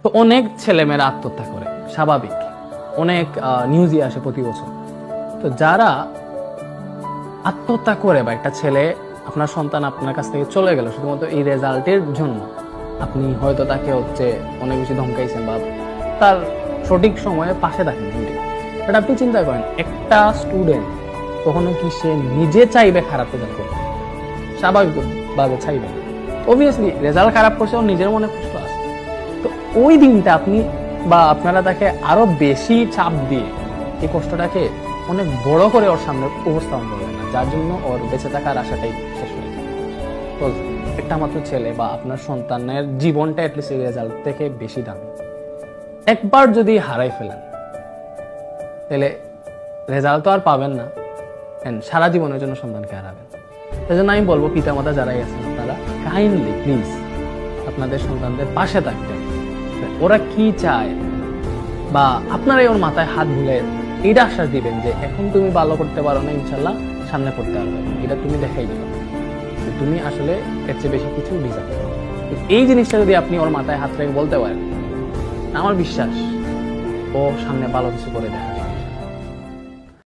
তো অনেক ছেলেমেয়েরা আত্মহত্যা করে, স্বাভাবিক, অনেক নিউজই আসে প্রতি বছর। তো যারা আত্মহত্যা করে বা একটা ছেলে, আপনার সন্তান আপনার কাছ থেকে চলে গেল শুধুমাত্র এই রেজাল্টের জন্য, আপনি হয়তো তাকে অনেক বেশি ধমকাইছেন বা তার সঠিক সময়ে পাশে থাকেন, বাট আপনি চিন্তা করেন একটা স্টুডেন্ট কখনো কি সে নিজে চাইবে খারাপ রেজাল্ট করতে? স্বাভাবিকভাবে চাইবে। অবভিয়াসলি রেজাল্ট খারাপ করছে, ওর নিজের মনে কষ্ট আছে। তো ওই দিনটা আপনি বা আপনারা তাকে আরো বেশি চাপ দিয়ে এই কষ্টটাকে অনেক বড় করে ওর সামনে উপস্থাপন করবেন না, যার জন্য ওর বেঁচে থাকার আশাটাই শেষ হয়ে যায়। তো একটা মাত্র ছেলে বা আপনার সন্তানের জীবনটা অ্যাটলিস্ট এই রেজাল্ট থেকে বেশি দামি। একবার যদি হারাই ফেলেন তাহলে রেজাল্ট তো আর পাবেন না, সারা জীবনের জন্য সন্তানকে হারাবেন। সেই জন্য আমি বলবো পিতামাতা যারাই আছেন আপনারা কাইন্ডলি প্লিজ আপনাদের সন্তানদের পাশে থাকবেন। ওরা কি চায় বা আপনারাই ওর মাথায় হাত বুলে এইটা আশ্বাস দিবেন যে এখন তুমি ভালো করতে পারো না, ইনশাল্লাহ সামনে করতে পারবে, এটা তুমি দেখাই দিও, তুমি আসলে এর চেয়ে বেশি কিছু ডিজার্ভ করো। এই জিনিসটা যদি আপনি ওর মাথায় হাত রেখে বলতে পারেন, আমার বিশ্বাস ও সামনে ভালো কিছু করে দেয়।